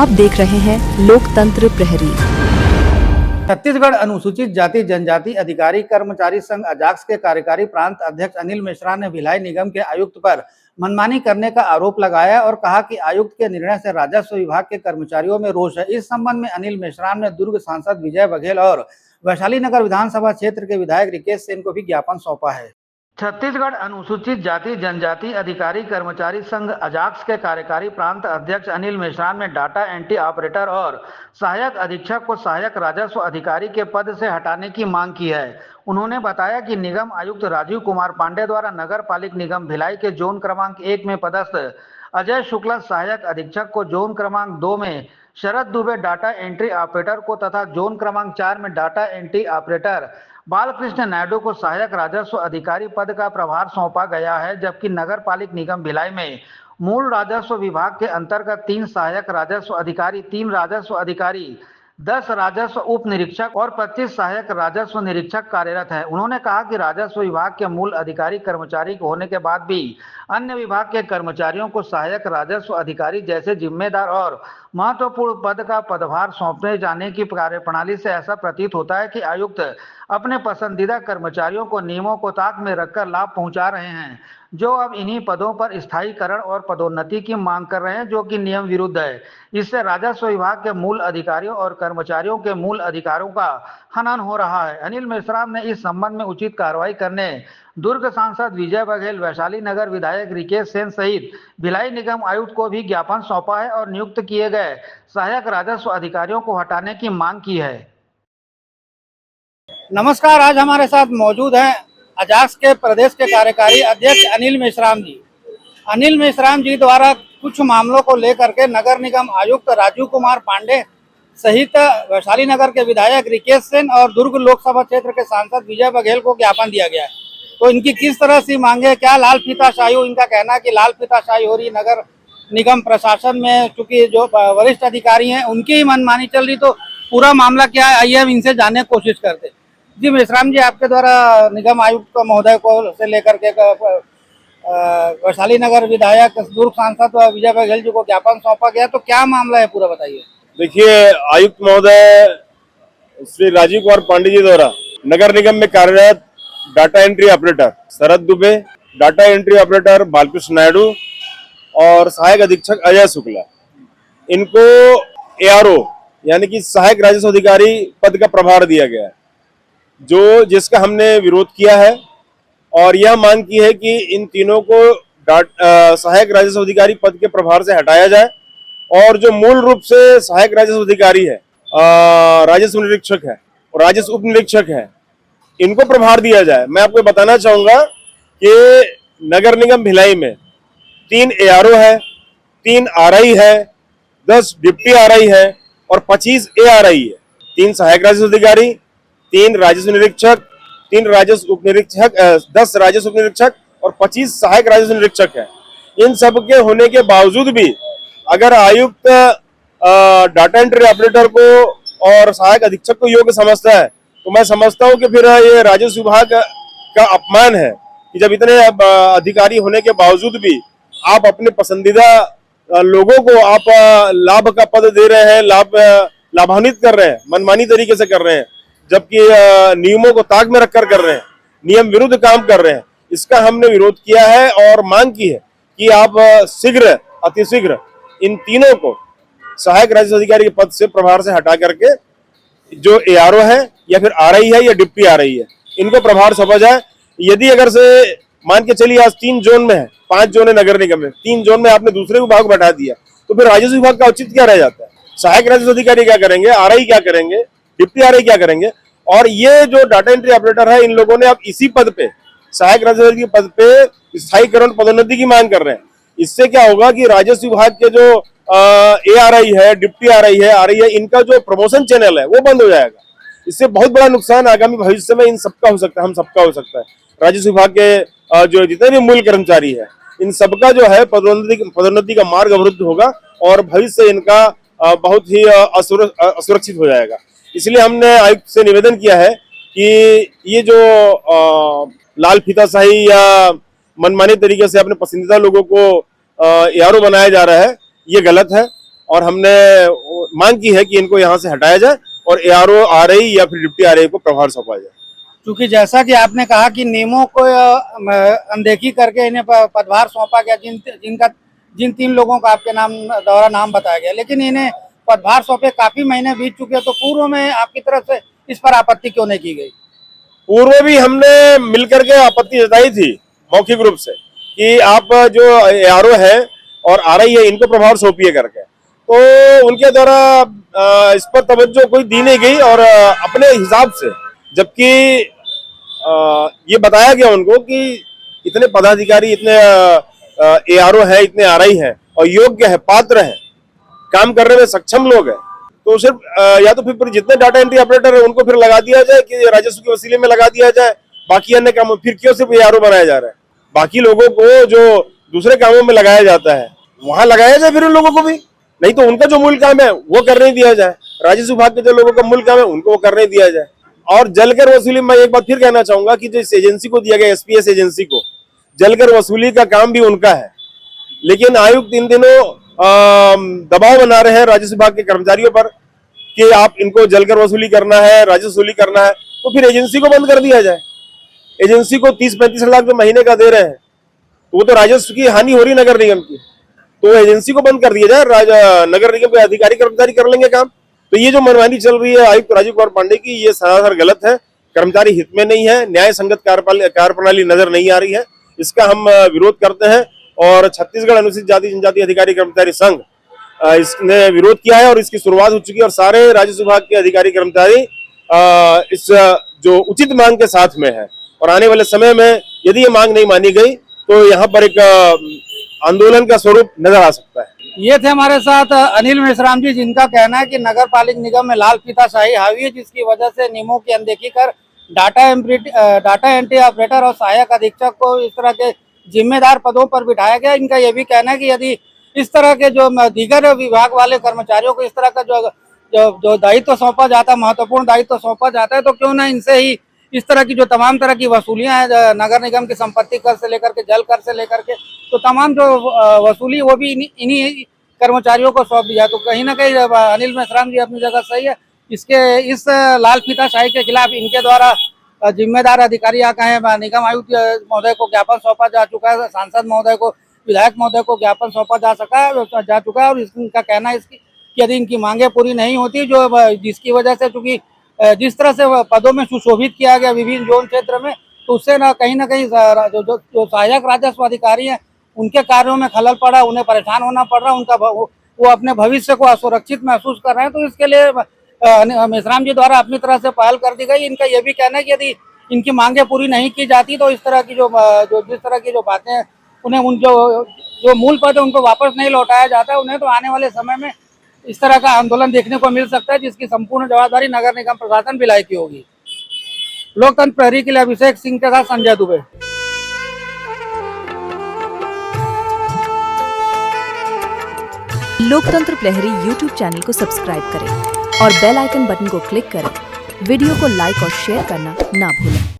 आप देख रहे हैं लोकतंत्र प्रहरी। छत्तीसगढ़ अनुसूचित जाति जनजाति अधिकारी कर्मचारी संघ अजाक्स के कार्यकारी प्रांत अध्यक्ष अनिल मिश्रा ने भिलाई निगम के आयुक्त पर मनमानी करने का आरोप लगाया और कहा कि आयुक्त के निर्णय से राजस्व विभाग के कर्मचारियों में रोष है। इस संबंध में अनिल मिश्रा ने दुर्ग सांसद विजय बघेल और वैशाली नगर विधानसभा क्षेत्र के विधायक रिकेश सेन को भी ज्ञापन सौंपा है। छत्तीसगढ़ अनुसूचित जाति जनजाति अधिकारी कर्मचारी संघ अजाक्स के कार्यकारी प्रांत अध्यक्ष अनिल मिश्रा ने डाटा एंट्री ऑपरेटर और सहायक अधीक्षक को सहायक राजस्व अधिकारी के पद से हटाने की मांग की है। उन्होंने बताया कि निगम आयुक्त राजीव कुमार पांडे द्वारा नगर पालिक निगम भिलाई के जोन क्रमांक 1 में पदस्थ अजय शुक्ला सहायक अधीक्षक को, जोन क्रमांक 2 में शरद दुबे डाटा एंट्री ऑपरेटर को तथा जोन क्रमांक 4 में data entry operator Balakrishna Naidu को सहायक राजस्व अधिकारी पद का प्रभार सौंपा गया है। जबकि नगर पालिक निगम भिलाई में मूल राजस्व विभाग के अंतर्गत 3 सहायक राजस्व अधिकारी, 3 राजस्व अधिकारी, 10 राजस्व उप निरीक्षक और 25 सहायक राजस्व निरीक्षक कार्यरत है। उन्होंने कहा कि राजस्व विभाग के मूल अधिकारी कर्मचारी होने के बाद भी अन्य विभाग के कर्मचारियों को सहायक राजस्व अधिकारी जैसे जिम्मेदार और महत्वपूर्ण पद का पदभार सौंपने जाने की कार्यप्रणाली से ऐसा प्रतीत होता है कि आयुक्त अपने पसंदीदा कर्मचारियों को नियमों को ताक में रखकर लाभ पहुंचा रहे हैं, जो अब इन्हीं पदों पर स्थायीकरण और पदोन्नति की मांग कर रहे हैं, जो कि नियम विरुद्ध है। इससे राजस्व विभाग के मूल अधिकारियों और कर्मचारियों के मूल अधिकारों का हनन हो रहा है। अनिल मिश्रा ने इस संबंध में उचित कार्रवाई करने दुर्ग सांसद विजय बघेल, वैशाली नगर विधायक रिकेश सेन सहित भिलाई निगम आयुक्त को भी ज्ञापन सौंपा है और नियुक्त किए गए सहायक राजस्व अधिकारियों को हटाने की मांग की है। नमस्कार, आज हमारे साथ मौजूद हैं अजाक्स के प्रदेश के कार्यकारी अध्यक्ष अनिल मेश्राम जी। अनिल मेश्राम जी द्वारा कुछ मामलों को लेकर के नगर निगम आयुक्त राजीव कुमार पांडे सहित वैशाली नगर के विधायक रिकेश सेन और दुर्ग लोकसभा क्षेत्र के सांसद विजय बघेल को ज्ञापन दिया गया है। तो इनकी किस तरह से मांगे, क्या लाल फीताशाही, इनका कहना है कि लाल फीताशाही हो रही नगर निगम प्रशासन में, चूंकि जो वरिष्ठ अधिकारी हैं उनकी ही मनमानी चल रही, तो पूरा मामला क्या है, आइए हम इनसे जानने की कोशिश करते हैं। जी मेश्राम जी, आपके द्वारा निगम आयुक्त महोदय को से लेकर के वैशाली नगर विधायक दुर्ग सांसद विजय बघेल जी को ज्ञापन सौंपा गया, तो क्या मामला है पूरा बताइए। देखिए, आयुक्त महोदय श्री राजीव कुमार पांडे जी द्वारा नगर निगम में कार्यरत data entry operator Sharad Dubey, data entry operator Balakrishna Naidu और सहायक अधीक्षक अजय शुक्ला, इनको एआरओ यानी कि सहायक राजस्व अधिकारी पद का प्रभार दिया गया है, जिसका हमने विरोध किया है और यह मांग की है कि इन तीनों को सहायक राजस्व अधिकारी पद के प्रभार से हटाया जाए और जो मूल रूप से सहायक राजस्व अधिकारी है, राजस्व निरीक्षक है और राजस्व उप निरीक्षक है, इनको प्रभार दिया जाए। मैं आपको बताना चाहूंगा कि नगर निगम भिलाई में 3 एआरओ है, 3 आरआई है, 10 डिप्टी आरआई है और 25 एआरआई है। 3 सहायक राजस्व अधिकारी, 3 राजस्व निरीक्षक, 3 राजस्व उप निरीक्षक, 10 राजस्व उप निरीक्षक और 25 सहायक राजस्व निरीक्षक है। इन सब के होने के बावजूद भी अगर आयुक्त डाटा एंट्री ऑपरेटर को और सहायक अधीक्षक को योग्य समझता है, तो मैं समझता हूं कि फिर ये राजस्व विभाग का अपमान है कि जब इतने अधिकारी होने के बावजूद भी आप अपने पसंदीदा लोगों को आप लाभ का पद दे रहे हैं, लाभान्वित कर रहे हैं, मनमानी तरीके से कर रहे हैं, जबकि नियमों को ताक में रखकर कर रहे हैं, नियम विरुद्ध काम कर रहे हैं। इसका हमने विरोध किया है और मांग की है कि आप अतिशीघ्र इन तीनों को सहायक राजस्व अधिकारी के पद से प्रभार से हटा करके जो एआरओ है या फिर आरआई है या डिप्टी आरआई है, इनको प्रभार सौंपा जाए। यदि अगर से मान के चलिए आज 3 जोन में है, 5 जोन है नगर निगम में, 3 जोन में आपने दूसरे विभाग को बैठा दिया, तो फिर राजस्व विभाग का औचित्य क्या रह जाता है? सहायक राजस्व अधिकारी क्या करेंगे, आरआई क्या करेंगे, डिप्टी आरआई क्या करेंगे? और ये जो डाटा एंट्री ऑपरेटर है, इन लोगों ने अब इसी पद पे, सहायक राजस्व अधिकारी पद पे स्थायीकरण पदोन्नति की मांग कर रहे हैं। इससे क्या होगा कि राजस्व विभाग के जो एआरआई है, डिप्टी आरआई है, आरआई है, इनका जो प्रमोशन चैनल है वो बंद हो जाएगा। इससे बहुत बड़ा नुकसान आगामी भविष्य में इन सबका हो सकता है, हम सबका हो सकता है। राजस्व विभाग के जो जितने भी मूल कर्मचारी है, इन सबका जो है पदोन्नति का मार्ग अवरुद्ध होगा और भविष्य इनका बहुत ही असुरक्षित हो जाएगा। इसलिए हमने आयुक्त से निवेदन किया है कि ये जो लाल फीताशाही या मनमाने तरीके से अपने पसंदीदा लोगों को एआरओ बनाया जा रहा है, ये गलत है और हमने मांग की है कि इनको यहाँ से हटाया जाए और एआरओ आरआई या फिर डिप्टी आरआई को प्रभार सौंपा जाए। क्योंकि जैसा कि आपने कहा कि नियमों को अनदेखी करके इन्हें पदभार सौंपा गया, जिन 3 लोगों का आपके नाम बताया गया, लेकिन इन्हें पदभार सौंपे काफी महीने बीत चुके हैं, तो पूर्व में आपकी तरफ से इस पर आपत्ति क्यों नहीं की गई? पूर्व भी हमने मिलकर के आपत्ति जताई थी मौखिक रूप से कि आप जो एआरओ है और आरआई है इनको प्रभार सौंपिए करके, तो उनके द्वारा इस पर तवज्जो कोई दी नहीं गई और अपने हिसाब से, जबकि ये बताया गया उनको कि इतने पदाधिकारी, इतने एआरओ है, इतने आरआई है और योग्य है, पात्र है, काम करने में सक्षम लोग हैं, तो सिर्फ या तो फिर जितने डाटा एंट्री ऑपरेटर है उनको फिर लगा दिया जाए कि राजस्व की वसीले में लगा दिया जाए, बाकी अन्य कामों फिर क्यों सिर्फ एआरओ बनाया जा रहा है? बाकी लोगों को जो दूसरे कामों में लगाया जाता है वहां लगाया जाए फिर उन लोगों को भी, नहीं तो उनका जो मूल काम है वो करने दिया जाए। राजस्व विभाग के जो लोगों का मूल काम है उनको वो करने दिया जाए। और जलकर वसूली, मैं एक बात फिर कहना चाहूंगा कि जो इस एजेंसी को दिया गया, एसपीएस एजेंसी को, जलकर वसूली का काम भी उनका है, लेकिन आयुक्त इन दिनों दबाव बना रहे हैं राजस्व विभाग के कर्मचारियों पर कि आप इनको जलकर वसूली करना है, राजस्व वसूली करना है, तो फिर एजेंसी को बंद कर दिया जाए। एजेंसी को 30-35 लाख जो महीने का दे रहे हैं, तो वो तो राजस्व की हानि हो रही नगर निगम की, तो एजेंसी को बंद कर दिया जाए, नगर निगम के अधिकारी कर्मचारी कर लेंगे काम। तो ये जो मनमानी चल रही है आयुक्त राजीव कुमार पांडे की, ये सरासर गलत है, कर्मचारी हित में नहीं है, न्याय संगत कार्यप्रणाली नजर नहीं आ रही है, इसका हम विरोध करते हैं। और छत्तीसगढ़ अनुसूचित जाति जनजाति अधिकारी कर्मचारी संघ इसने विरोध किया है और इसकी शुरुआत हो चुकी है और सारे राजस्व विभाग के अधिकारी कर्मचारी इस जो उचित मांग के साथ में है और आने वाले समय में यदि ये मांग नहीं मानी गई तो यहाँ पर एक आंदोलन का स्वरूप नजर आ सकता है। ये थे हमारे साथ अनिल मेश्राम जी, जिनका कहना है कि नगर पालिक निगम में लाल फीताशाही हावी है, जिसकी वजह से नियमों की अनदेखी कर डाटा एंट्री ऑपरेटर और सहायक अधीक्षक को इस तरह के जिम्मेदार पदों पर बिठाया गया। इनका यह भी कहना है कि यदि इस तरह के जो दीगर विभाग वाले कर्मचारियों को इस तरह का जो दायित्व सौंपा जाता है, महत्वपूर्ण दायित्व सौंपा जाता है, तो क्यों ना इनसे ही इस तरह की जो तमाम तरह की वसूलियां हैं, नगर निगम की संपत्ति कर से लेकर के जल कर से लेकर के, तो तमाम जो वसूली वो भी इन्हीं कर्मचारियों को सौंप दिया। तो कहीं ना कहीं अनिल मेश्राम जी अपनी जगह सही है। इस लाल फीताशाही के खिलाफ इनके द्वारा जिम्मेदार अधिकारी यहाँ कहे निगम आयुक्त महोदय को ज्ञापन सौंपा जा चुका है, सांसद महोदय को, विधायक महोदय को ज्ञापन सौंपा जा चुका है और इनका कहना है कि यदि इनकी मांगे पूरी नहीं होती, जिसकी वजह से चूंकि जिस तरह से पदों में सुशोभित किया गया विभिन्न जोन क्षेत्र में, तो उससे ना कहीं जो सहायक राजस्व अधिकारी हैं उनके कार्यों में खलल पड़ा, उन्हें परेशान होना पड़ रहा, उनका वो अपने भविष्य को असुरक्षित महसूस कर रहे हैं। तो इसके लिए मेश्राम जी द्वारा अपनी तरह से पहल कर दी गई। इनका यह भी कहना है कि यदि इनकी मांगे पूरी नहीं की जाती तो इस तरह की जिस तरह की जो बातें हैं उन्हें जो मूल पद है उनको वापस नहीं लौटाया जाता है उन्हें, तो आने वाले समय में इस तरह का आंदोलन देखने को मिल सकता है, जिसकी संपूर्ण जवाबदारी नगर निगम प्रशासन भिलाई की होगी। लोकतंत्र प्रहरी के लिए अभिषेक सिंह के साथ संजय दुबे। लोकतंत्र प्रहरी YouTube चैनल को सब्सक्राइब करें और बेल आइकन बटन को क्लिक करें। वीडियो को लाइक और शेयर करना ना भूलें।